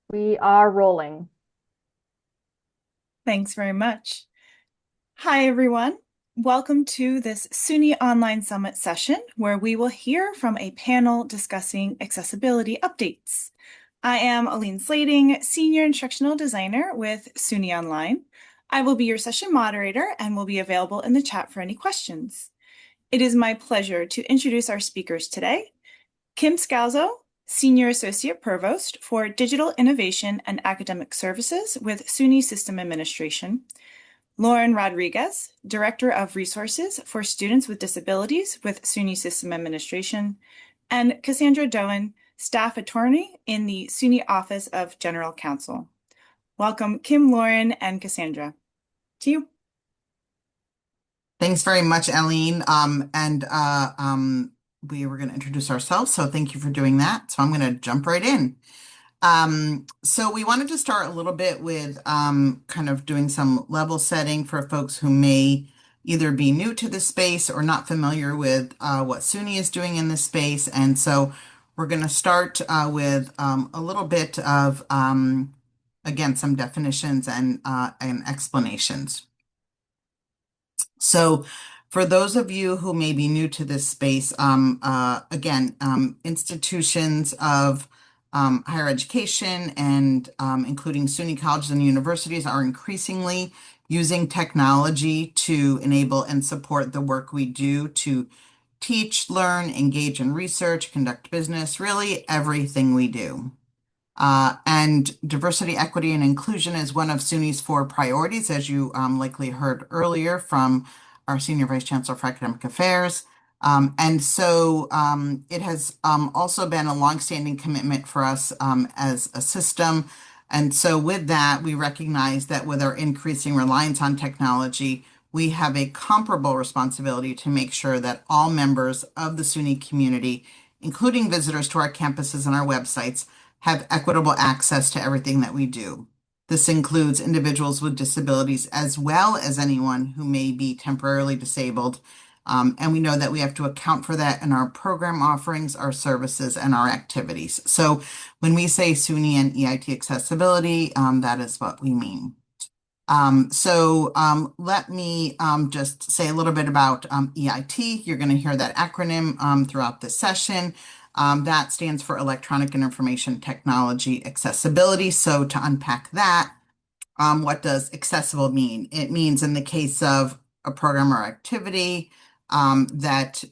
We are rolling. Thanks very much. Hi, everyone. Welcome to this SUNY Online Summit session, where we will hear from a panel discussing accessibility updates. I am Aline Slating, Senior Instructional Designer with SUNY Online. I will be your session moderator and will be available in the chat for any questions. It is my pleasure to introduce our speakers today. Kim Scalzo, Senior Associate Provost for Digital Innovation and Academic Services with SUNY System Administration. Lauren Rodriguez, Director of Resources for Students with Disabilities with SUNY System Administration, and Cassandra Doan, Staff Attorney in the SUNY Office of General Counsel. Welcome, Kim, Lauren, and Cassandra. To you. Thanks very much, Eileen. We were going to introduce ourselves, so thank you for doing that. So I'm going to jump right in. So we wanted to start a little bit with kind of doing some level setting for folks who may either be new to this space or not familiar with what SUNY is doing in this space. And so we're going to start with a little bit of, again, some definitions and explanations. So for those of you who may be new to this space, again, institutions of higher education and including SUNY colleges and universities are increasingly using technology to enable and support the work we do to teach, learn, engage in research, conduct business, really everything we do. And diversity, equity, and inclusion is one of SUNY's 4 priorities, as you likely heard earlier from our Senior Vice Chancellor for Academic Affairs. It has also been a longstanding commitment for us as a system. And so with that, we recognize that with our increasing reliance on technology, we have a comparable responsibility to make sure that all members of the SUNY community, including visitors to our campuses and our websites, have equitable access to everything that we do. This includes individuals with disabilities as well as anyone who may be temporarily disabled. And we know that we have to account for that in our program offerings, our services, and our activities. So when we say SUNY and EIT accessibility, that is what we mean. Let me just say a little bit about EIT. You're going to hear that acronym throughout this session. That stands for Electronic and Information Technology Accessibility. So to unpack that, what does accessible mean? It means in the case of a program or activity that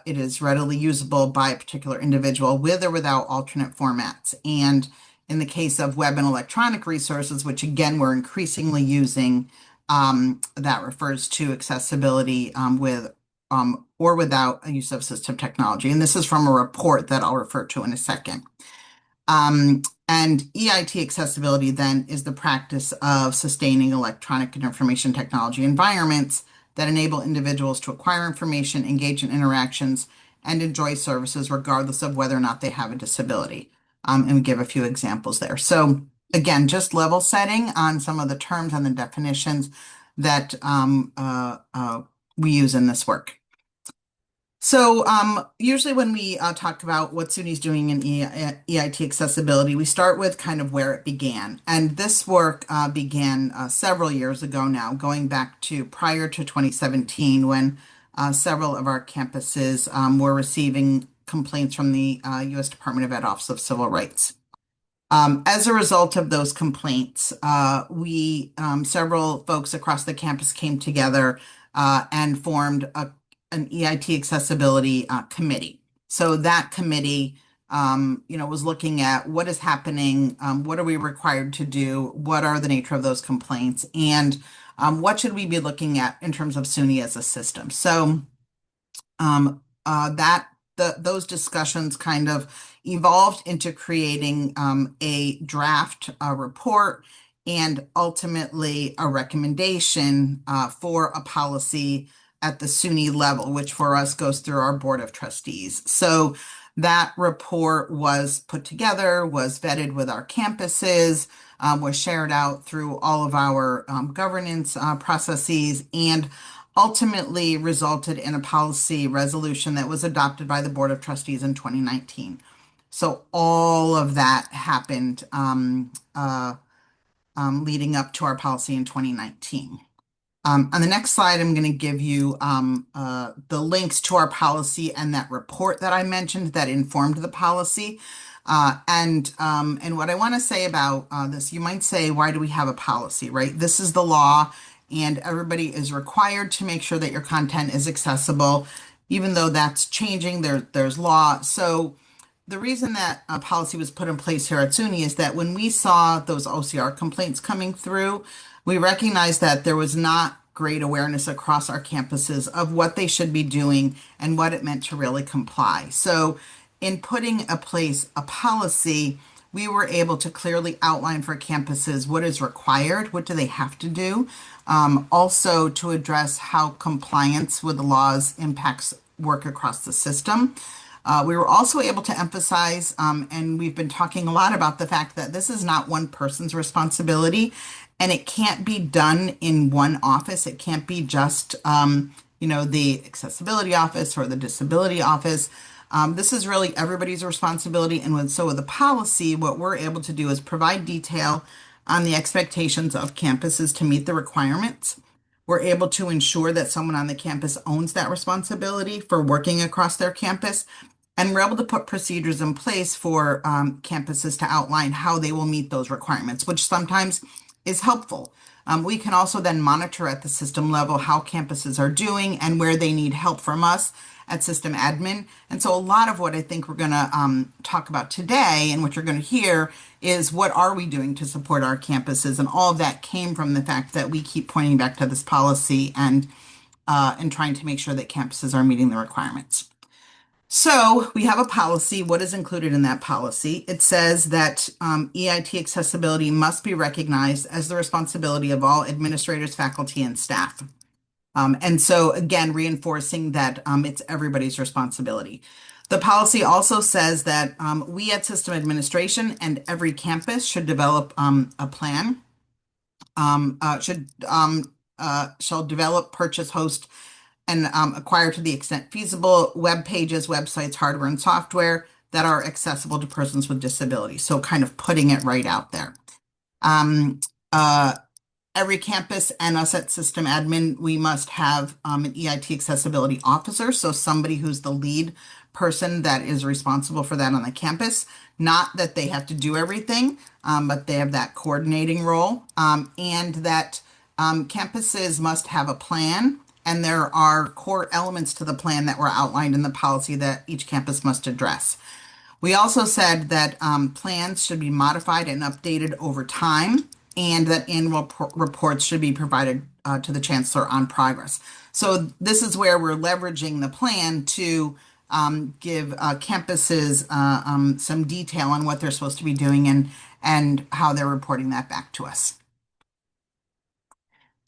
it is readily usable by a particular individual with or without alternate formats. And in the case of web and electronic resources, which again, we're increasingly using, that refers to accessibility with or without a use of assistive technology. And this is from a report that I'll refer to in a second. And EIT accessibility then is the practice of sustaining electronic and information technology environments that enable individuals to acquire information, engage in interactions, and enjoy services regardless of whether or not they have a disability. And we give a few examples there. So again, just level setting on some of the terms and the definitions that we use in this work. So usually when we talk about what SUNY's doing in EIT accessibility, we start with kind of where it began. And this work began several years ago now, going back to prior to 2017 when several of our campuses were receiving complaints from the U.S. Department of Ed Office of Civil Rights. As a result of those complaints, several folks across the campus came together and formed an EIT accessibility committee. So that committee, was looking at what is happening, what are we required to do, what are the nature of those complaints, and what should we be looking at in terms of SUNY as a system. So those discussions kind of evolved into creating a draft report and ultimately a recommendation for a policy at the SUNY level, which for us goes through our Board of Trustees. So that report was put together, was vetted with our campuses, was shared out through all of our governance processes, and ultimately resulted in a policy resolution that was adopted by the Board of Trustees in 2019. So all of that happened leading up to our policy in 2019. On the next slide, I'm going to give you the links to our policy and that report that I mentioned that informed the policy. And what I want to say about this, you might say, why do we have a policy, right? This is the law, and everybody is required to make sure that your content is accessible, even though that's changing. There's law. So the reason that a policy was put in place here at SUNY is that when we saw those OCR complaints coming through, we recognized that there was not great awareness across our campuses of what they should be doing and what it meant to really comply. So, in putting in place a policy, we were able to clearly outline for campuses what is required, what do they have to do, also to address how compliance with the laws impacts work across the system. We were also able to emphasize, and we've been talking a lot about the fact that this is not one person's responsibility, and it can't be done in one office. It can't be just, the accessibility office or the disability office. This is really everybody's responsibility. And with the policy, what we're able to do is provide detail on the expectations of campuses to meet the requirements. We're able to ensure that someone on the campus owns that responsibility for working across their campus. And we're able to put procedures in place for campuses to outline how they will meet those requirements, which sometimes is helpful. We can also then monitor at the system level how campuses are doing and where they need help from us at system admin. And so a lot of what I think we're going to talk about today and what you're going to hear is what are we doing to support our campuses? And all of that came from the fact that we keep pointing back to this policy and trying to make sure that campuses are meeting the requirements. So we have a policy. What is included in that policy? It says that EIT accessibility must be recognized as the responsibility of all administrators, faculty, and staff. And so again, reinforcing that it's everybody's responsibility. The policy also says that we at System Administration and every campus should develop a plan, shall develop, purchase, host, and acquire to the extent feasible web pages, websites, hardware, and software that are accessible to persons with disabilities. So kind of putting it right out there. Um, uh, every campus and us at System Admin, we must have an EIT accessibility officer. So somebody who's the lead person that is responsible for that on the campus. Not that they have to do everything, but they have that coordinating role. And that campuses must have a plan. And there are core elements to the plan that were outlined in the policy that each campus must address. We also said that plans should be modified and updated over time, and that annual reports should be provided to the chancellor on progress. So this is where we're leveraging the plan to give campuses some detail on what they're supposed to be doing and how they're reporting that back to us.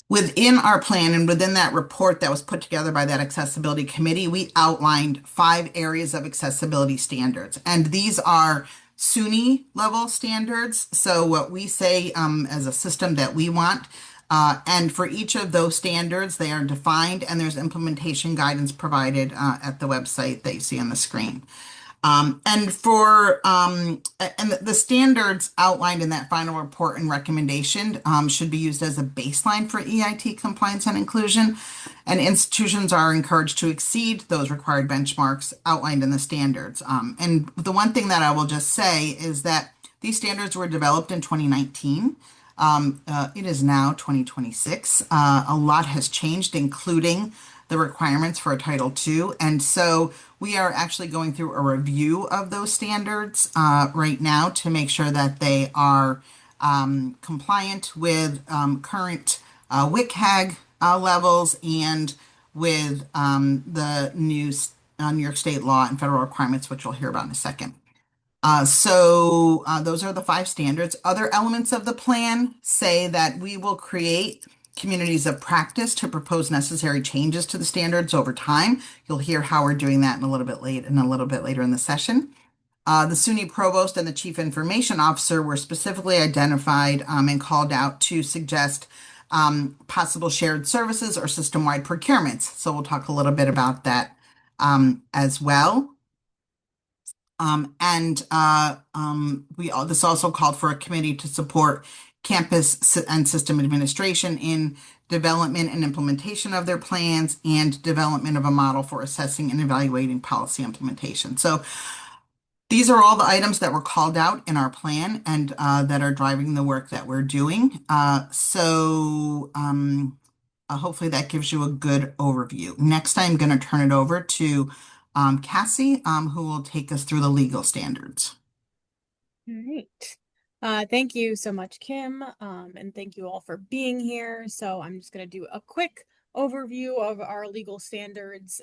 Within our plan and within that report that was put together by that accessibility committee, we outlined 5 areas of accessibility standards. And these are SUNY level standards. So what we say as a system that we want. And for each of those standards, they are defined and there's implementation guidance provided at the website that you see on the screen. And the standards outlined in that final report and recommendation should be used as a baseline for EIT compliance and inclusion. And institutions are encouraged to exceed those required benchmarks outlined in the standards. And the one thing that I will just say is that these standards were developed in 2019. It is now 2026. A lot has changed, including the requirements for a Title II. And so we are actually going through a review of those standards right now to make sure that they are compliant with current WCAG levels and with the new New York State law and federal requirements, which we'll hear about in a second. So those are the 5 standards. Other elements of the plan say that we will create communities of practice to propose necessary changes to the standards over time. You'll hear how we're doing that in a little bit later in the session. The SUNY Provost and the Chief Information Officer were specifically identified and called out to suggest possible shared services or system-wide procurements. So we'll talk a little bit about that as well. This also called for a committee to support and system administration in development and implementation of their plans and development of a model for assessing and evaluating policy implementation. So these are all the items that were called out in our plan and that are driving the work that we're doing. Hopefully that gives you a good overview. Next, I'm going to turn it over to Cassie, who will take us through the legal standards. All right. Thank you so much, Kim, and thank you all for being here. So I'm just going to do a quick overview of our legal standards.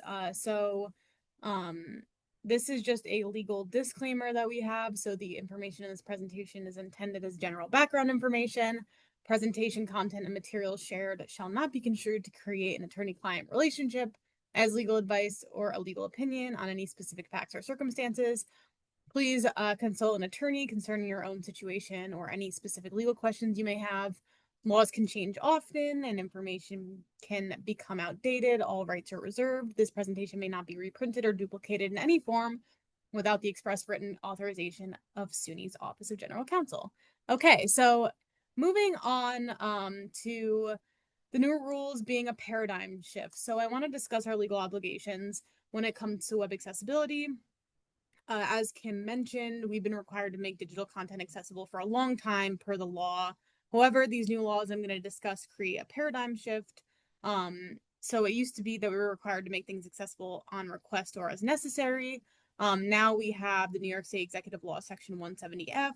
This is just a legal disclaimer that we have. So the information in this presentation is intended as general background information. Presentation content and materials shared shall not be construed to create an attorney-client relationship as legal advice or a legal opinion on any specific facts or circumstances. Please consult an attorney concerning your own situation or any specific legal questions you may have. Laws can change often and information can become outdated. All rights are reserved. This presentation may not be reprinted or duplicated in any form without the express written authorization of SUNY's Office of General Counsel. Okay, so moving on to the new rules being a paradigm shift. So I want to discuss our legal obligations when it comes to web accessibility. As Kim mentioned, we've been required to make digital content accessible for a long time per the law. However, these new laws I'm going to discuss create a paradigm shift. So it used to be that we were required to make things accessible on request or as necessary. Now we have the New York State Executive Law Section 170F,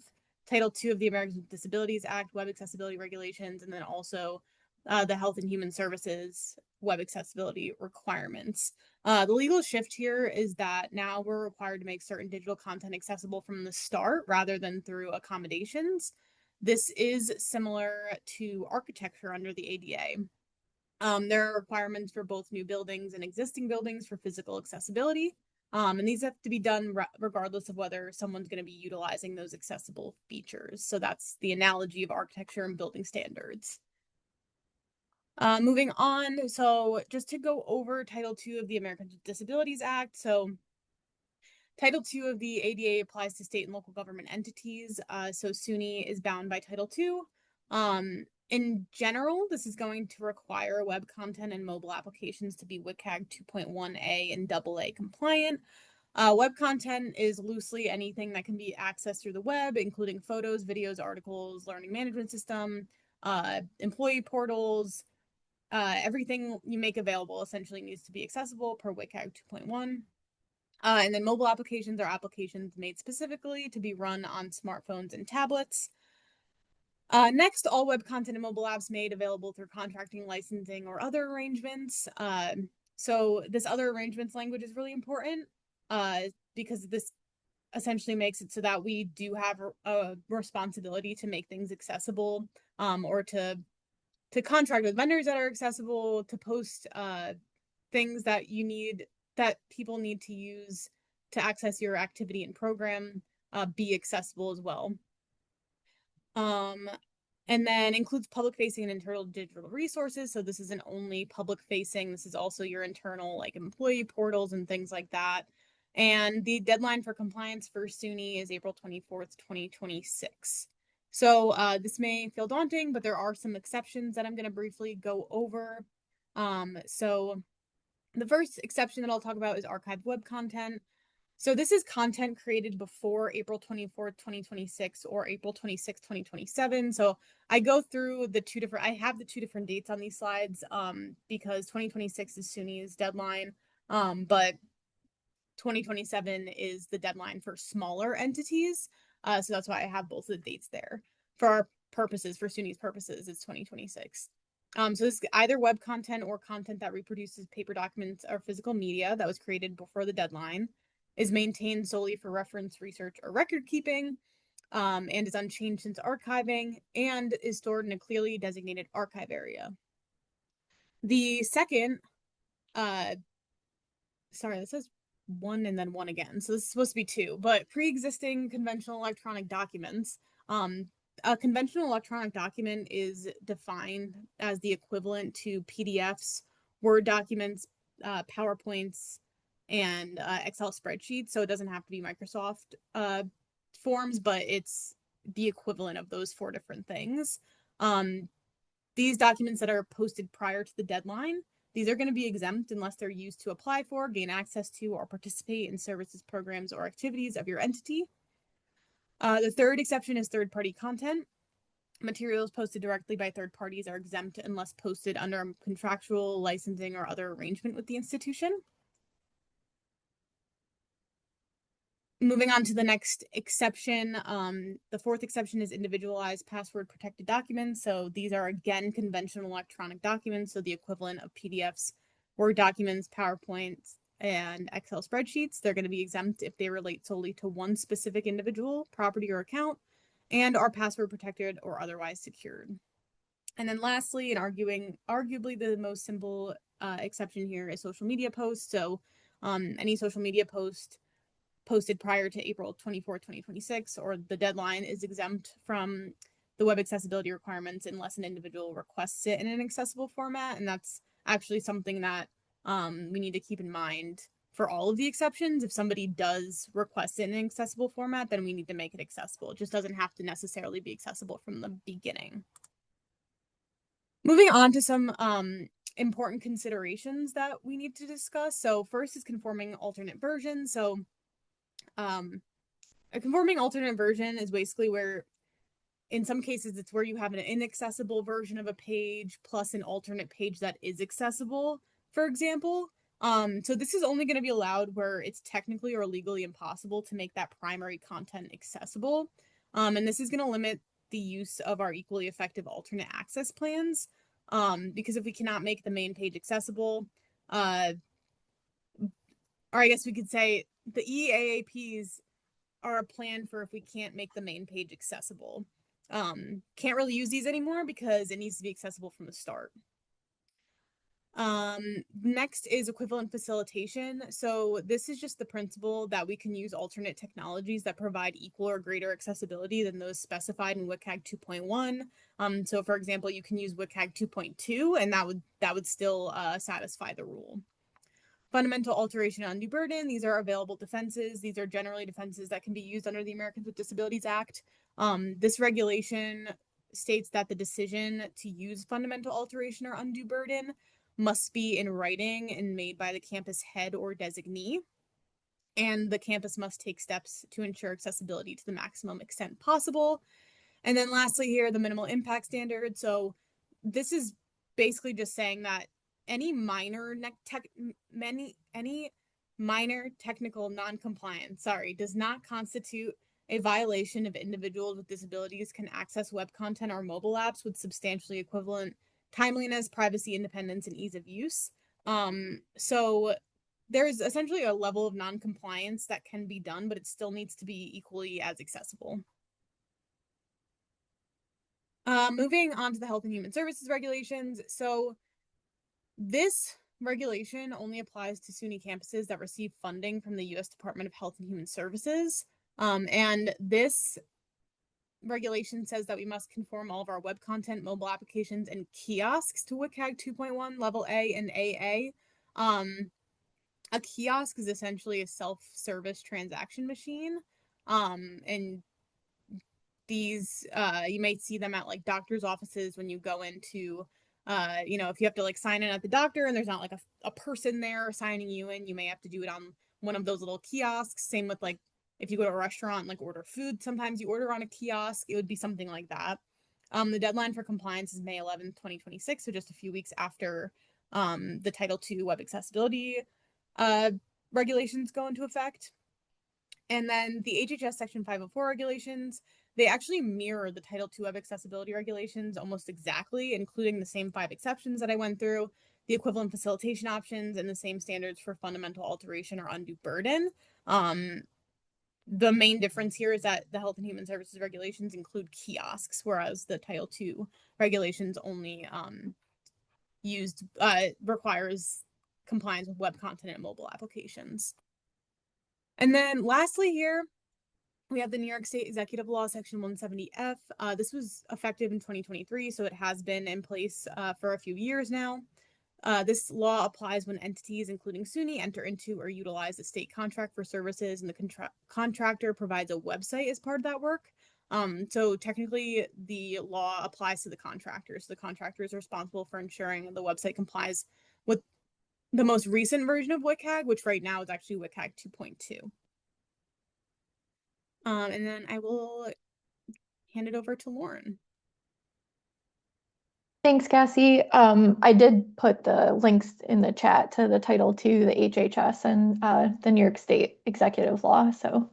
Title II of the Americans with Disabilities Act, Web Accessibility Regulations, and then also the Health and Human Services Web Accessibility Requirements. The legal shift here is that now we're required to make certain digital content accessible from the start rather than through accommodations. This is similar to architecture under the ADA. There are requirements for both new buildings and existing buildings for physical accessibility. And these have to be done regardless of whether someone's going to be utilizing those accessible features. So that's the analogy of architecture and building standards. Moving on, so just to go over Title II of the Americans with Disabilities Act. So Title II of the ADA applies to state and local government entities. So SUNY is bound by Title II. In general, this is going to require web content and mobile applications to be WCAG 2.1A and AA compliant. Web content is loosely anything that can be accessed through the web, including photos, videos, articles, learning management system, employee portals. Everything you make available essentially needs to be accessible per WCAG 2.1. And then mobile applications are applications made specifically to be run on smartphones and tablets. Next, all web content and mobile apps made available through contracting, licensing, or other arrangements. So this other arrangements language is really important because this essentially makes it so that we do have a responsibility to make things accessible or to contract with vendors that are accessible, to post things that people need to use to access your activity and program, be accessible as well. And then includes public facing and internal digital resources. So this isn't only public facing, this is also your internal like employee portals and things like that. And the deadline for compliance for SUNY is April 24th, 2026. So this may feel daunting, but there are some exceptions that I'm going to briefly go over. So the first exception that I'll talk about is archived web content. So this is content created before April 24th, 2026 or April 26th, 2027. So I go through I have the two different dates on these slides because 2026 is SUNY's deadline, but 2027 is the deadline for smaller entities. So that's why I have both of the dates there. For our purposes, for SUNY's purposes, it's 2026. So this is either web content or content that reproduces paper documents or physical media that was created before the deadline, is maintained solely for reference, research, or record keeping, and is unchanged since archiving, and is stored in a clearly designated archive area. The second, sorry, this says one and then one again, so this is supposed to be two, but pre-existing conventional electronic documents. A conventional electronic document is defined as the equivalent to PDFs, Word documents, PowerPoints, and Excel spreadsheets. So it doesn't have to be Microsoft forms, but it's the equivalent of those 4 different things. These documents that are posted prior to the deadline, these are going to be exempt unless they're used to apply for, gain access to, or participate in services, programs, or activities of your entity. The third exception is third-party content. Materials posted directly by third parties are exempt unless posted under a contractual, licensing, or other arrangement with the institution. Moving on to the next exception, the 4th exception is individualized password protected documents. So these are again conventional electronic documents, so the equivalent of PDFs, Word documents, PowerPoints, and Excel spreadsheets. They're going to be exempt if they relate solely to one specific individual, property, or account, and are password protected or otherwise secured. And then lastly, and arguably the most simple exception here is social media posts. So any social media post posted prior to April 24, 2026, or the deadline is exempt from the web accessibility requirements unless an individual requests it in an accessible format. And that's actually something that we need to keep in mind for all of the exceptions. If somebody does request it in an accessible format, then we need to make it accessible. It just doesn't have to necessarily be accessible from the beginning. Moving on to some important considerations that we need to discuss. So first is conforming alternate version. So a conforming alternate version is basically where, in some cases, it's where you have an inaccessible version of a page plus an alternate page that is accessible, for example. So this is only going to be allowed where it's technically or legally impossible to make that primary content accessible. And this is going to limit the use of our equally effective alternate access plans, because if we cannot make the main page accessible, or I guess we could say the EAAPs are a plan for if we can't make the main page accessible. Can't really use these anymore because it needs to be accessible from the start. Next is equivalent facilitation. So this is just the principle that we can use alternate technologies that provide equal or greater accessibility than those specified in WCAG 2.1. So for example, you can use WCAG 2.2 and that would still satisfy the rule. Fundamental alteration and undue burden. These are available defenses. These are generally defenses that can be used under the Americans with Disabilities Act. This regulation states that the decision to use fundamental alteration or undue burden must be in writing and made by the campus head or designee. And the campus must take steps to ensure accessibility to the maximum extent possible. And then lastly here, the minimal impact standard. So this is basically just saying that any minor technical non-compliance, does not constitute a violation if individuals with disabilities can access web content or mobile apps with substantially equivalent timeliness, privacy, independence, and ease of use. So there's essentially a level of non-compliance that can be done, but it still needs to be equally as accessible. Moving on to the Health and Human Services regulations. So this regulation only applies to SUNY campuses that receive funding from the U.S. Department of Health and Human Services. And this regulation says that we must conform all of our web content, mobile applications, and kiosks to WCAG 2.1 level A and AA. A kiosk is essentially a self-service transaction machine. And these, you might see them at like doctor's offices when you go into, if you have to like sign in at the doctor and there's not like a person there signing you in, you may have to do it on one of those little kiosks. Same with like, if you go to a restaurant and like order food, sometimes you order on a kiosk, it would be something like that. The deadline for compliance is May 11th, 2026. So just a few weeks after the Title II web accessibility regulations go into effect. And then the HHS Section 504 regulations, they actually mirror the Title II web accessibility regulations almost exactly, including the same 5 exceptions that I went through, the equivalent facilitation options, and the same standards for fundamental alteration or undue burden. The main difference here is that the Health and Human Services regulations include kiosks, whereas the Title II regulations only requires compliance with web content and mobile applications. And then lastly here, we have the New York State Executive Law, Section 170F. This was effective in 2023, so it has been in place for a few years now. This law applies when entities, including SUNY, enter into or utilize a state contract for services, and the contractor provides a website as part of that work. So technically, the law applies to the contractors. The contractor is responsible for ensuring the website complies with the most recent version of WCAG, which right now is actually WCAG 2.2. And then I will hand it over to Lauren. Thanks, Cassie. I did put the links in the chat to the Title II, the HHS, and the New York State executive law. So,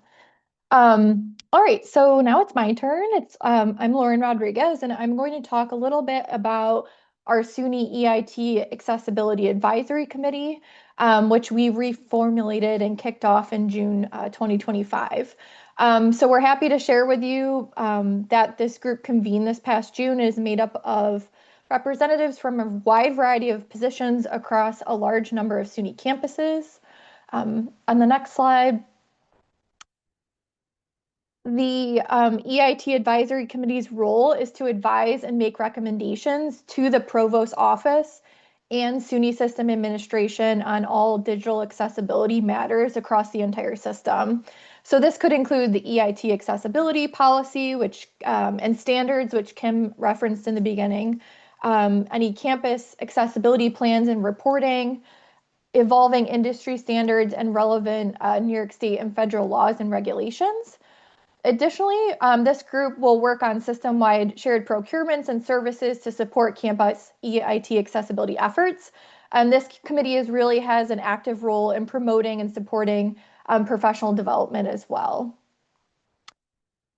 all right. So now it's my turn. I'm Lauren Rodriguez, and I'm going to talk a little bit about our SUNY EIT Accessibility Advisory Committee, which we reformulated and kicked off in June 2025. So we're happy to share with you that this group convened this past June is made up of representatives from a wide variety of positions across a large number of SUNY campuses. On the next slide, the EIT Advisory Committee's role is to advise and make recommendations to the Provost Office and SUNY System Administration on all digital accessibility matters across the entire system. So this could include the EIT accessibility policy, and standards, which Kim referenced in the beginning, any campus accessibility plans and reporting, evolving industry standards, and relevant New York State and federal laws and regulations. Additionally, this group will work on system-wide shared procurements and services to support campus EIT accessibility efforts. And this committee really has an active role in promoting and supporting professional development as well.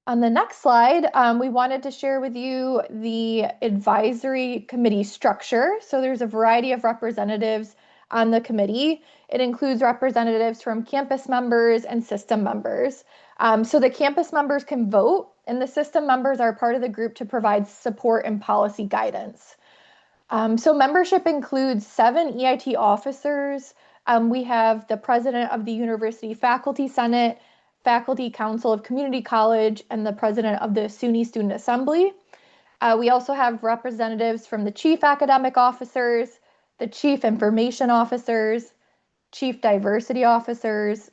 On the next slide, we wanted to share with you the advisory committee structure. So there's a variety of representatives on the committee. It includes representatives from campus members and system members. So the campus members can vote, and the system members are part of the group to provide support and policy guidance. So membership includes 7 EIT officers. We have the president of the University Faculty Senate, Faculty Council of Community College, and the president of the SUNY Student Assembly. We also have representatives from the chief academic officers, the chief information officers, chief diversity officers,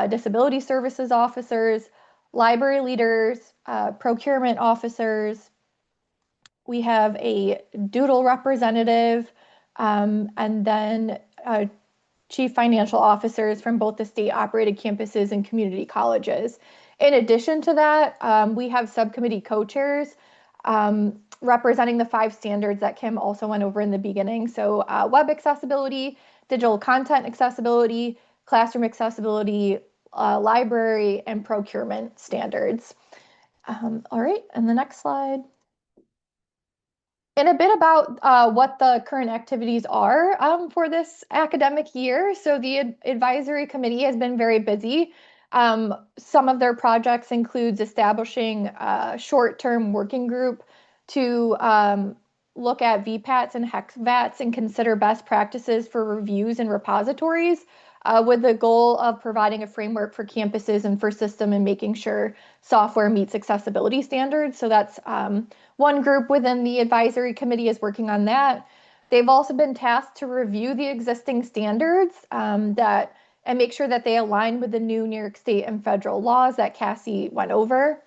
disability services officers, library leaders, procurement officers. We have a doodle representative, and then chief financial officers from both the state-operated campuses and community colleges. In addition to that, we have subcommittee co-chairs representing the 5 standards that Kim also went over in the beginning. So web accessibility, digital content accessibility, classroom accessibility, library, and procurement standards. All right, and the next slide. And a bit about what the current activities are for this academic year. So the advisory committee has been very busy. Some of their projects includes establishing a short-term working group to look at VPATs and HECVATs and consider best practices for reviews and repositories, with the goal of providing a framework for campuses and for system and making sure software meets accessibility standards. So that's one group within the advisory committee is working on that. They've also been tasked to review the existing standards and make sure that they align with the new New York State and federal laws that Cassie went over.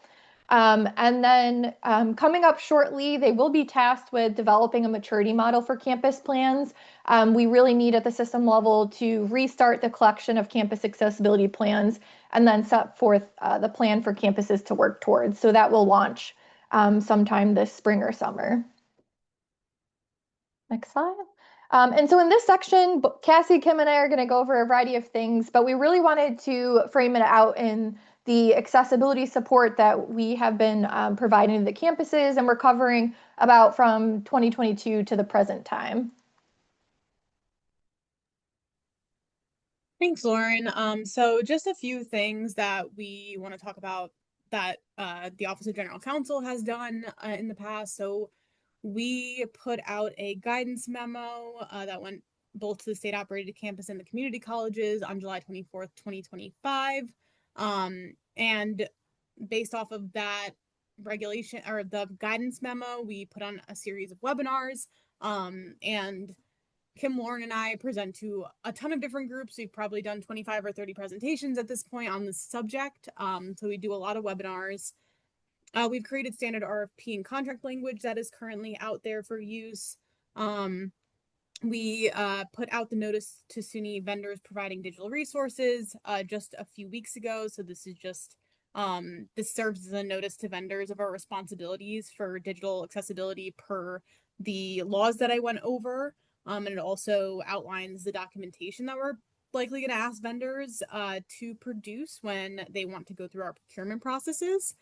And then coming up shortly, they will be tasked with developing a maturity model for campus plans. We really need at the system level to restart the collection of campus accessibility plans and then set forth the plan for campuses to work towards. So that will launch sometime this spring or summer. Next slide. And so in this section, Cassie, Kim, and I are going to go over a variety of things, but we really wanted to frame it out in the accessibility support that we have been providing to the campuses, and we're covering about from 2022 to the present time. Thanks, Lauren. So just a few things that we want to talk about that the Office of General Counsel has done in the past. So we put out a guidance memo that went both to the state-operated campus and the community colleges on July 24th, 2025. And based off of that regulation or the guidance memo, we put on a series of webinars. And Kim, Lauren, and I present to a ton of different groups. We've probably done 25 or 30 presentations at this point on this subject. So we do a lot of webinars. We've created standard RFP and contract language that is currently out there for use. We put out the notice to SUNY vendors providing digital resources just a few weeks ago. So this is just, this serves as a notice to vendors of our responsibilities for digital accessibility per the laws that I went over. And it also outlines the documentation that we're likely going to ask vendors to produce when they want to go through our procurement processes.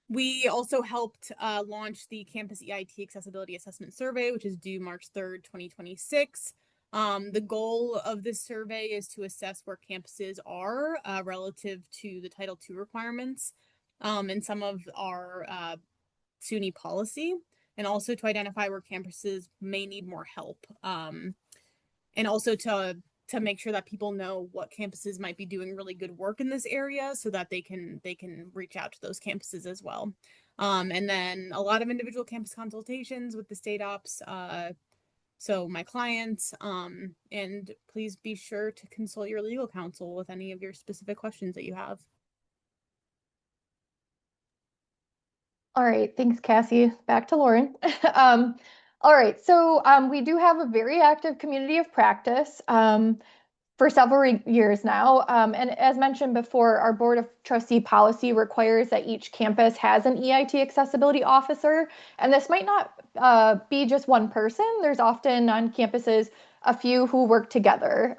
We also helped launch the Campus EIT Accessibility Assessment Survey, which is due March 3rd, 2026. The goal of this survey is to assess where campuses are relative to the Title II requirements and some of our SUNY policy, and also to identify where campuses may need more help, and also to make sure that people know what campuses might be doing really good work in this area so that they can reach out to those campuses as well. And then a lot of individual campus consultations with the state ops, so my clients, and please be sure to consult your legal counsel with any of your specific questions that you have. All right, thanks, Cassie. Back to Lauren. All right, so we do have a very active community of practice for several years now. And as mentioned before, our Board of Trustee policy requires that each campus has an EIT accessibility officer. And this might not be just one person. There's often on campuses a few who work together.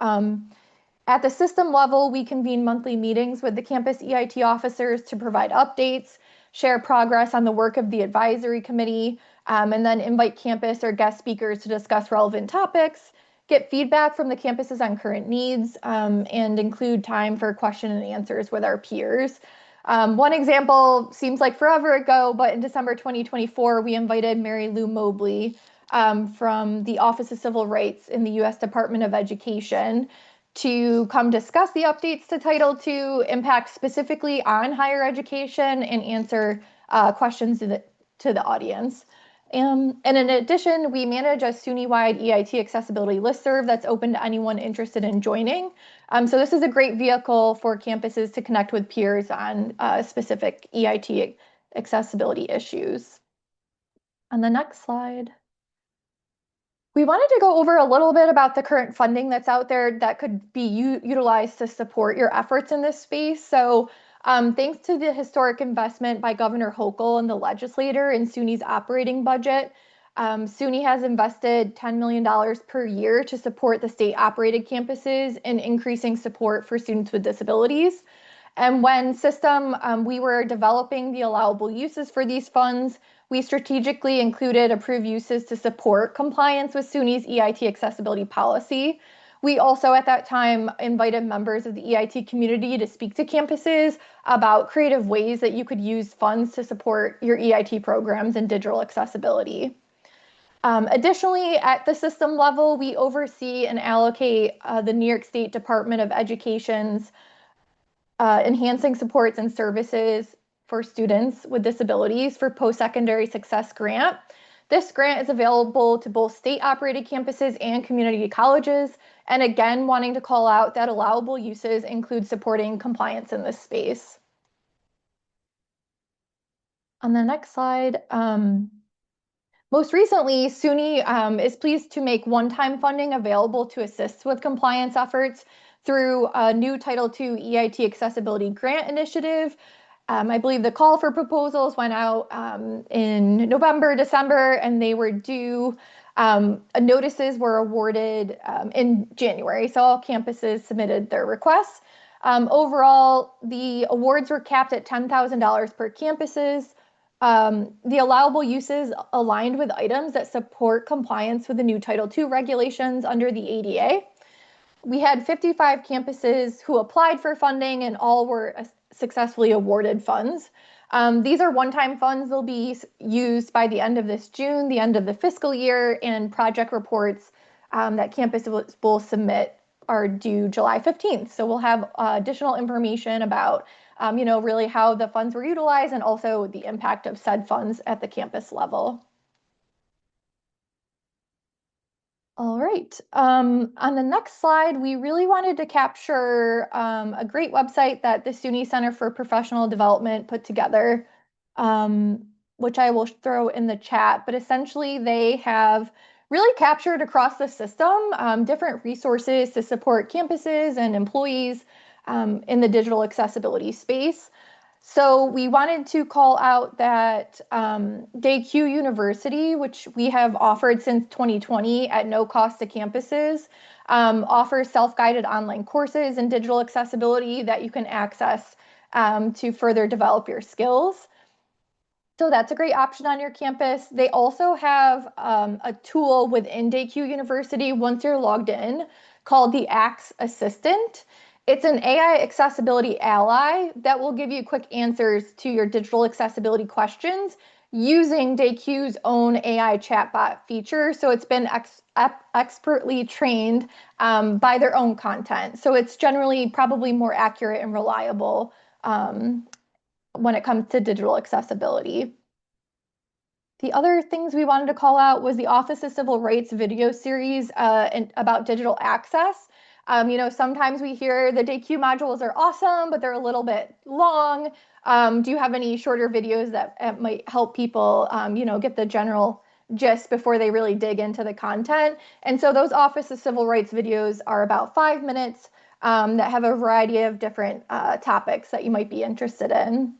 At the system level, we convene monthly meetings with the campus EIT officers to provide updates, share progress on the work of the advisory committee, and then invite campus or guest speakers to discuss relevant topics, get feedback from the campuses on current needs, and include time for question and answers with our peers. One example seems like forever ago, but in December 2024, we invited Mary Lou Mobley from the Office of Civil Rights in the U.S. Department of Education to come discuss the updates to Title II, impact specifically on higher education, and answer questions to the audience. And in addition, we manage a SUNY-wide EIT accessibility listserv that's open to anyone interested in joining. So this is a great vehicle for campuses to connect with peers on specific EIT accessibility issues. On the next slide. We wanted to go over a little bit about the current funding that's out there that could be utilized to support your efforts in this space. So thanks to the historic investment by Governor Hochul and the legislator in SUNY's operating budget, SUNY has invested $10 million per year to support the state-operated campuses and increasing support for students with disabilities. And when we were developing the allowable uses for these funds, we strategically included approved uses to support compliance with SUNY's EIT accessibility policy. We also, at that time, invited members of the EIT community to speak to campuses about creative ways that you could use funds to support your EIT programs and digital accessibility. Additionally, at the system level, we oversee and allocate the New York State Department of Education's Enhancing Supports and Services for Students with Disabilities for Post-Secondary Success Grant. This grant is available to both state-operated campuses and community colleges. And again, wanting to call out that allowable uses include supporting compliance in this space. On the next slide, most recently, SUNY is pleased to make one-time funding available to assist with compliance efforts through a new Title II EIT accessibility grant initiative. I believe the call for proposals went out in November, December, and they were due. Notices were awarded in January, so all campuses submitted their requests. Overall, the awards were capped at $10,000 per campuses. The allowable uses aligned with items that support compliance with the new Title II regulations under the ADA. We had 55 campuses who applied for funding and all were successfully awarded funds. These are one-time funds. They'll be used by the end of this June, the end of the fiscal year, and project reports that campuses will submit are due July 15th. So we'll have additional information about, really how the funds were utilized and also the impact of said funds at the campus level. All right. On the next slide, we really wanted to capture a great website that the SUNY Center for Professional Development put together, which I will throw in the chat. But essentially, they have really captured across the system different resources to support campuses and employees in the digital accessibility space. So we wanted to call out that DayQ University, which we have offered since 2020 at no cost to campuses, offers self-guided online courses in digital accessibility that you can access to further develop your skills. So that's a great option on your campus. They also have a tool within DayQ University once you're logged in called the AX Assistant. It's an AI accessibility ally that will give you quick answers to your digital accessibility questions using DayQ's own AI chatbot feature. So it's been expertly trained by their own content. So it's generally probably more accurate and reliable when it comes to digital accessibility. The other things we wanted to call out was the Office of Civil Rights video series about digital access. Sometimes we hear the DayQ modules are awesome, but they're a little bit long. Do you have any shorter videos that might help people, get the general gist before they really dig into the content? And so those Office of Civil Rights videos are about 5 minutes that have a variety of different topics that you might be interested in.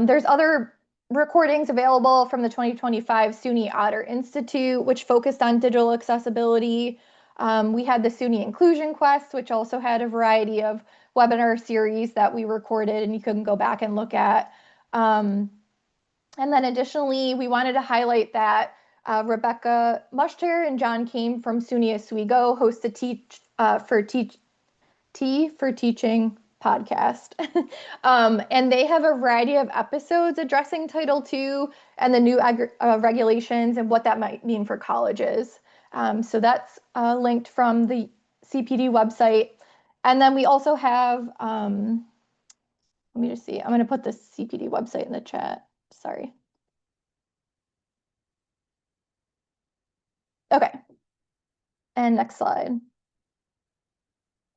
There's other recordings available from the 2025 SUNY Otter Institute, which focused on digital accessibility. We had the SUNY Inclusion Quest, which also had a variety of webinar series that we recorded and you can go back and look at. And then additionally, we wanted to highlight that Rebecca Mushter and John Kane from SUNY Oswego host a Tea for Teaching podcast. And they have a variety of episodes addressing Title II and the new regulations and what that might mean for colleges. So that's linked from the CPD website. And then we also have, let me just see, I'm going to put the CPD website in the chat. Sorry. Okay. And next slide.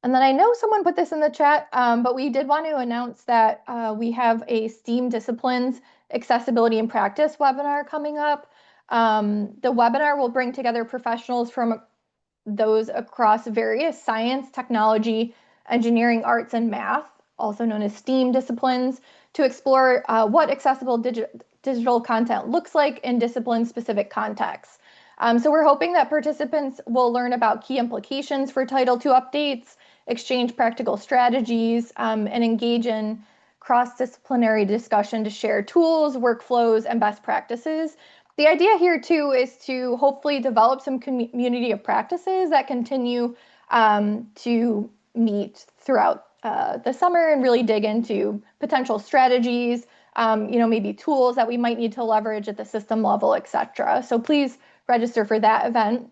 And then I know someone put this in the chat, but we did want to announce that we have a STEAM Disciplines Accessibility and Practice webinar coming up. The webinar will bring together professionals from those across various science, technology, engineering, arts, and math, also known as STEAM disciplines, to explore what accessible digital content looks like in discipline-specific contexts. So we're hoping that participants will learn about key implications for Title II updates, exchange practical strategies, and engage in cross-disciplinary discussion to share tools, workflows, and best practices. The idea here too is to hopefully develop some community of practices that continue to meet throughout the summer and really dig into potential strategies, maybe tools that we might need to leverage at the system level, etc. So please register for that event.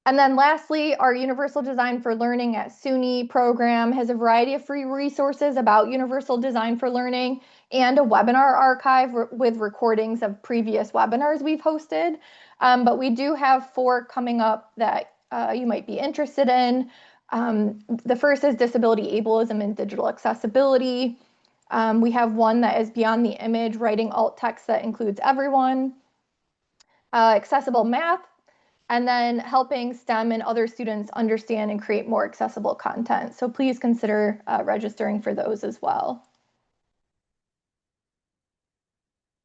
And then lastly, our Universal Design for Learning at SUNY program has a variety of free resources about Universal Design for Learning and a webinar archive with recordings of previous webinars we've hosted. But we do have 4 coming up that you might be interested in. The first is Disability Ableism and Digital Accessibility. We have one that is Beyond the Image, Writing Alt Text that Includes Everyone. Accessible Math, and then helping STEM and other students understand and create more accessible content. So please consider registering for those as well.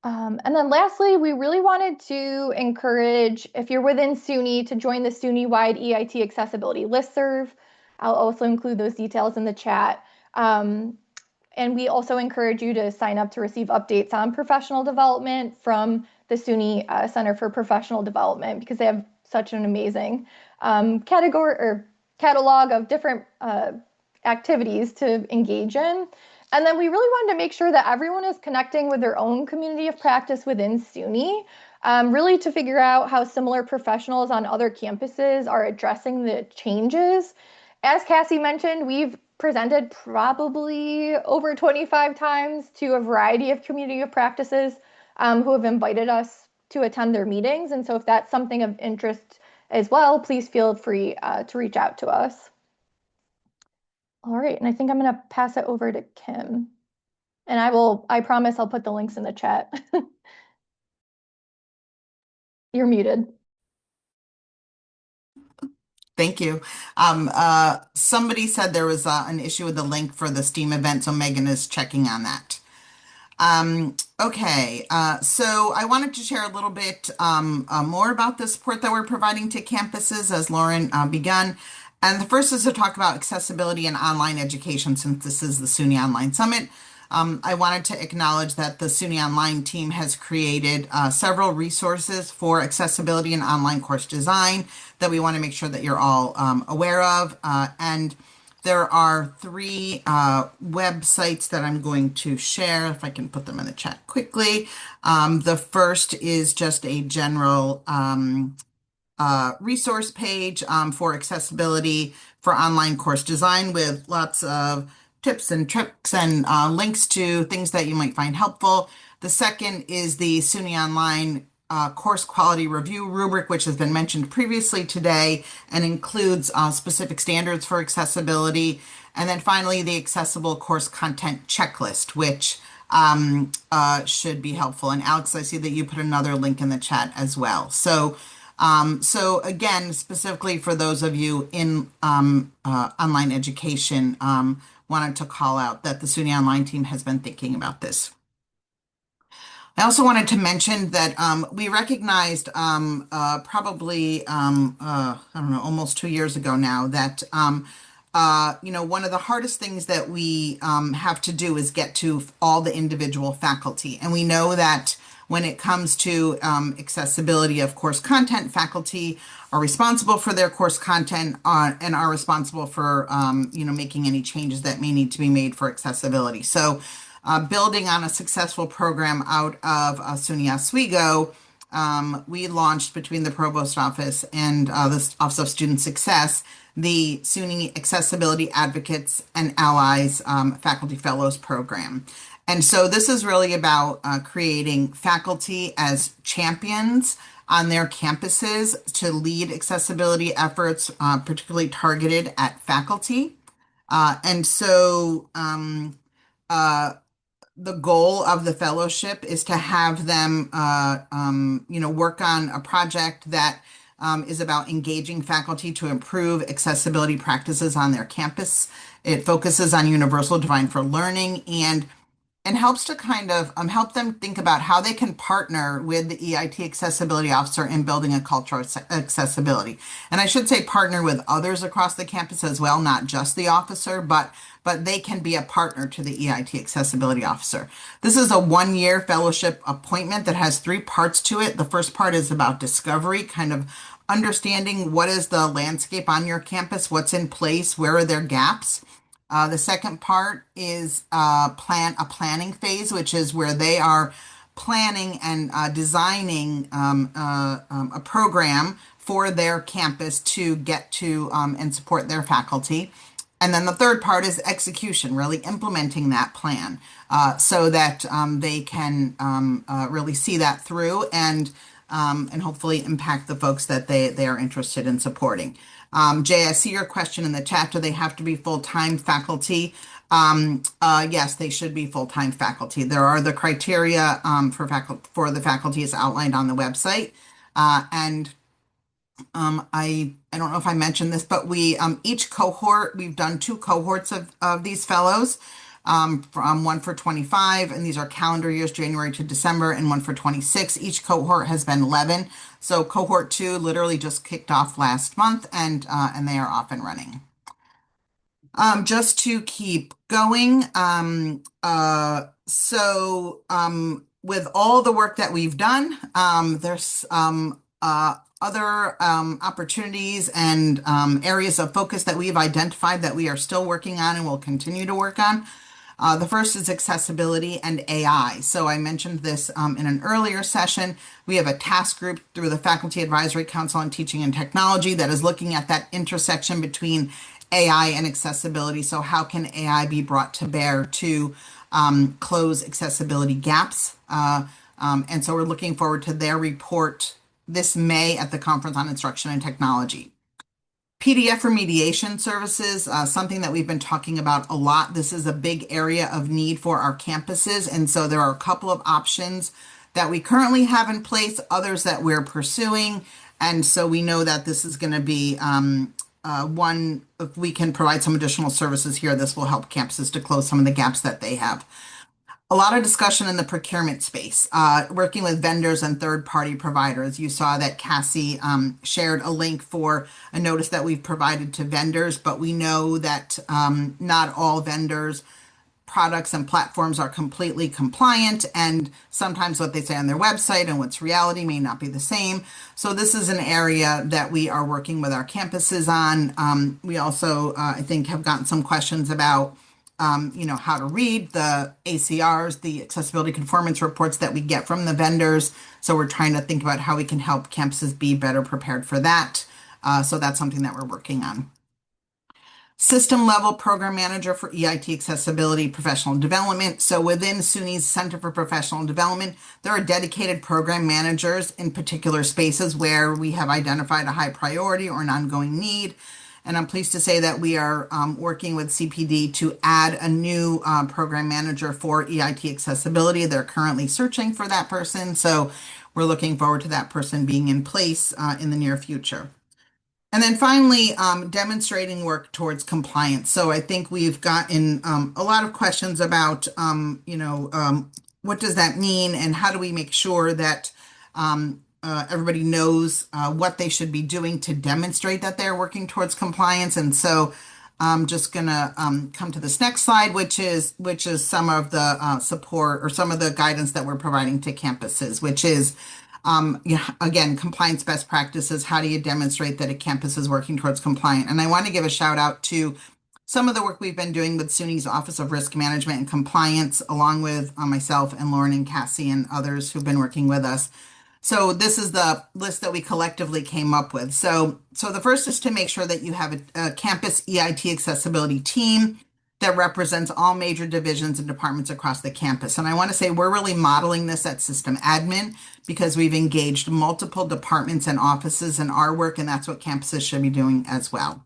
And then lastly, we really wanted to encourage, if you're within SUNY, to join the SUNY-wide EIT accessibility listserv. I'll also include those details in the chat. And we also encourage you to sign up to receive updates on professional development from the SUNY Center for Professional Development, because they have such an amazing catalog of different activities to engage in. And then we really wanted to make sure that everyone is connecting with their own community of practice within SUNY, really to figure out how similar professionals on other campuses are addressing the changes. As Cassie mentioned, we've presented probably over 25 times to a variety of community of practices who have invited us to attend their meetings. And so if that's something of interest as well, please feel free to reach out to us. All right, and I think I'm going to pass it over to Kim. And I promise I'll put the links in the chat. You're muted. Thank you. Somebody said there was an issue with the link for the STEAM event, so Megan is checking on that. Okay, so I wanted to share a little bit more about the support that we're providing to campuses, as Lauren begun. And the first is to talk about accessibility and online education, since this is the SUNY Online Summit. I wanted to acknowledge that the SUNY Online team has created several resources for accessibility and online course design that we want to make sure that you're all aware of. And there are three websites that I'm going to share, if I can put them in the chat quickly. The first is just a general resource page for accessibility for online course design with lots of tips and tricks and links to things that you might find helpful. The second is the SUNY Online course quality review rubric, which has been mentioned previously today and includes specific standards for accessibility. And then finally, the accessible course content checklist, which should be helpful. And Alex, I see that you put another link in the chat as well. So again, specifically for those of you in online education, wanted to call out that the SUNY Online team has been thinking about this. I also wanted to mention that we recognized probably, I don't know, almost 2 years ago now that, one of the hardest things that we have to do is get to all the individual faculty. And we know that when it comes to accessibility of course content, faculty are responsible for their course content and are responsible for, making any changes that may need to be made for accessibility. So building on a successful program out of SUNY Oswego, we launched between the Provost Office and the Office of Student Success, the SUNY Accessibility Advocates and Allies Faculty Fellows Program. And so this is really about creating faculty as champions on their campuses to lead accessibility efforts, particularly targeted at faculty. The goal of the fellowship is to have them, work on a project that is about engaging faculty to improve accessibility practices on their campus. It focuses on universal design for learning and helps to kind of help them think about how they can partner with the EIT accessibility officer in building a culture of accessibility. And I should say partner with others across the campus as well, not just the officer, but they can be a partner to the EIT accessibility officer. This is a 1-year fellowship appointment that has 3 parts to it. The first part is about discovery, kind of understanding what is the landscape on your campus, what's in place, where are there gaps. The second part is a planning phase, which is where they are planning and designing a program for their campus to get to and support their faculty. And then the third part is execution, really implementing that plan so that they can really see that through and hopefully impact the folks that they are interested in supporting. Jay, I see your question in the chat. Do they have to be full-time faculty? Yes, they should be full-time faculty. There are the criteria for the faculty is outlined on the website. I don't know if I mentioned this, but we each cohort, we've done 2 cohorts of these fellows. From one for 25, and these are calendar years, January to December, and one for 26. Each cohort has been 11. So cohort 2 literally just kicked off last month, and they are off and running. Just to keep going, with all the work that we've done, there's other opportunities and areas of focus that we've identified that we are still working on and will continue to work on. The first is accessibility and AI. So I mentioned this in an earlier session. We have a task group through the Faculty Advisory Council on Teaching and Technology that is looking at that intersection between AI and accessibility. So how can AI be brought to bear to close accessibility gaps? And so we're looking forward to their report this May at the Conference on Instruction and Technology. PDF remediation services, something that we've been talking about a lot. This is a big area of need for our campuses. And so there are a couple of options that we currently have in place, others that we're pursuing. And so we know that this is going to be one, if we can provide some additional services here, this will help campuses to close some of the gaps that they have. A lot of discussion in the procurement space, working with vendors and third-party providers. You saw that Cassie shared a link for a notice that we've provided to vendors, but we know that not all vendors' products and platforms are completely compliant, and sometimes what they say on their website and what's reality may not be the same. So this is an area that we are working with our campuses on. We also, I think, have gotten some questions about how to read the ACRs, the accessibility conformance reports that we get from the vendors. So we're trying to think about how we can help campuses be better prepared for that. So that's something that we're working on. System level program manager for EIT accessibility professional development. So within SUNY's Center for Professional Development, there are dedicated program managers in particular spaces where we have identified a high priority or an ongoing need. And I'm pleased to say that we are working with CPD to add a new program manager for EIT accessibility. They're currently searching for that person. So we're looking forward to that person being in place in the near future. And then finally, demonstrating work towards compliance. So I think we've gotten a lot of questions about, what does that mean and how do we make sure that everybody knows what they should be doing to demonstrate that they're working towards compliance. And so I'm just going to come to this next slide, which is some of the support or some of the guidance that we're providing to campuses, which is, again, compliance best practices. How do you demonstrate that a campus is working towards compliant? And I want to give a shout out to some of the work we've been doing with SUNY's Office of Risk Management and Compliance, along with myself and Lauren and Cassie and others who've been working with us. So this is the list that we collectively came up with. So the first is to make sure that you have a campus EIT accessibility team that represents all major divisions and departments across the campus. And I want to say we're really modeling this at System Admin because we've engaged multiple departments and offices in our work, and that's what campuses should be doing as well.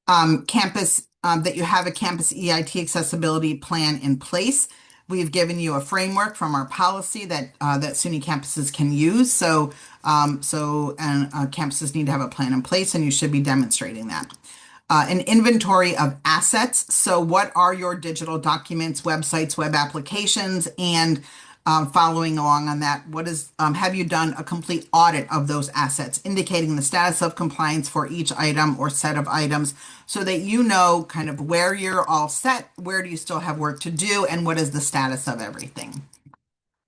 That you have a campus EIT accessibility plan in place. We've given you a framework from our policy that SUNY campuses can use. So campuses need to have a plan in place, and you should be demonstrating that. An inventory of assets. So what are your digital documents, websites, web applications, and following along on that, have you done a complete audit of those assets, indicating the status of compliance for each item or set of items so that you know kind of where you're all set, where do you still have work to do, and what is the status of everything.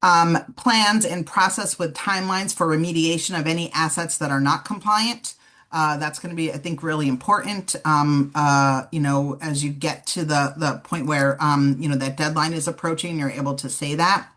Plans and process with timelines for remediation of any assets that are not compliant. That's going to be, I think, really important, as you get to the point where, that deadline is approaching, you're able to say that.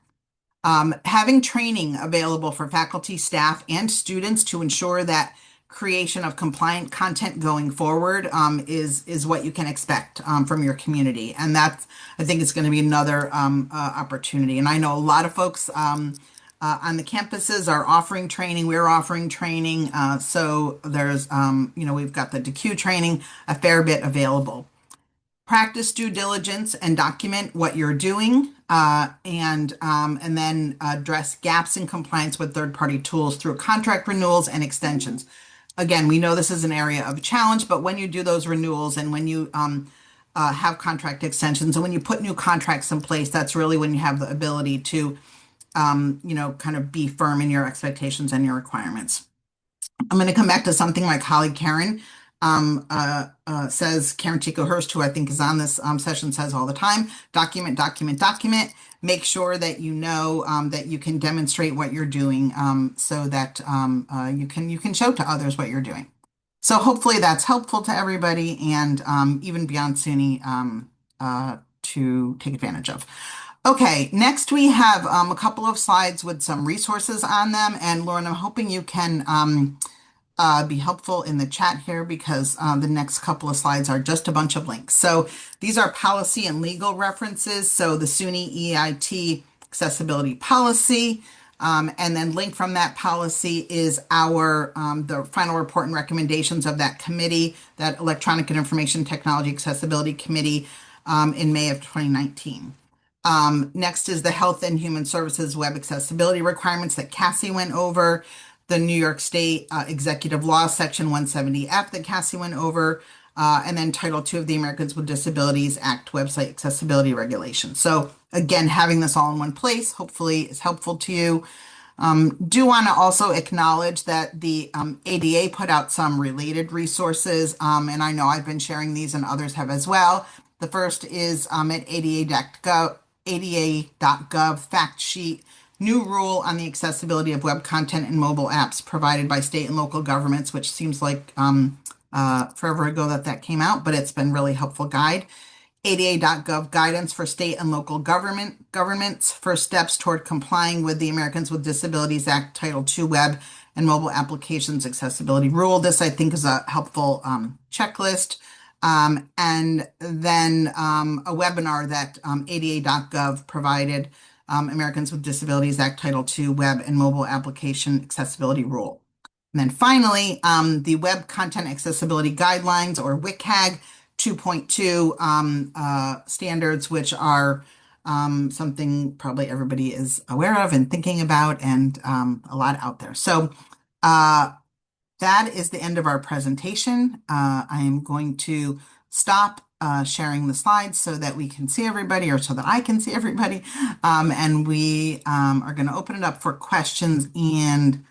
Having training available for faculty, staff, and students to ensure that creation of compliant content going forward is what you can expect from your community. And that's, I think, is going to be another opportunity. And I know a lot of folks on the campuses are offering training. We're offering training. So there's, we've got the DQ training, a fair bit available. Practice due diligence and document what you're doing, and then address gaps in compliance with third-party tools through contract renewals and extensions. Again, we know this is an area of challenge, but when you do those renewals and when you have contract extensions and when you put new contracts in place, that's really when you have the ability to, kind of be firm in your expectations and your requirements. I'm going to come back to something my colleague Karen says, Karen Chico-Hurst, who I think is on this session, says all the time, document, document, document. Make sure that you know that you can demonstrate what you're doing so that you can show to others what you're doing. So hopefully that's helpful to everybody and even beyond SUNY to take advantage of. Okay, next we have a couple of slides with some resources on them. And Lauren, I'm hoping you can be helpful in the chat here because the next couple of slides are just a bunch of links. So these are policy and legal references. So the SUNY EIT accessibility policy, And then linked from that policy is our the final report and recommendations of that committee, that Electronic and Information Technology Accessibility Committee, in May of 2019. Next is the Health and Human Services Web Accessibility Requirements that Cassie went over, the New York State Executive Law Section 170F that Cassie went over, and then Title II of the Americans with Disabilities Act website accessibility regulation. So again, having this all in one place hopefully is helpful to you. Do want to also acknowledge that the ADA put out some related resources, and I know I've been sharing these and others have as well. The first is at ada.gov fact sheet, new rule on the accessibility of web content and mobile apps provided by state and local governments, which seems like forever ago that came out, but it's been really helpful guide. ada.gov guidance for state and local governments, first steps toward complying with the Americans with Disabilities Act Title II Web and Mobile Applications Accessibility Rule. This, I think, is a helpful checklist. And then a webinar that ada.gov provided, Americans with Disabilities Act Title II Web and Mobile Application Accessibility Rule. And then finally, the Web Content Accessibility Guidelines, or WCAG 2.2 standards, which are something probably everybody is aware of and thinking about, and a lot out there. So that is the end of our presentation. I am going to stop sharing the slides so that we can see everybody, or so that I can see everybody. And we are going to open it up for questions and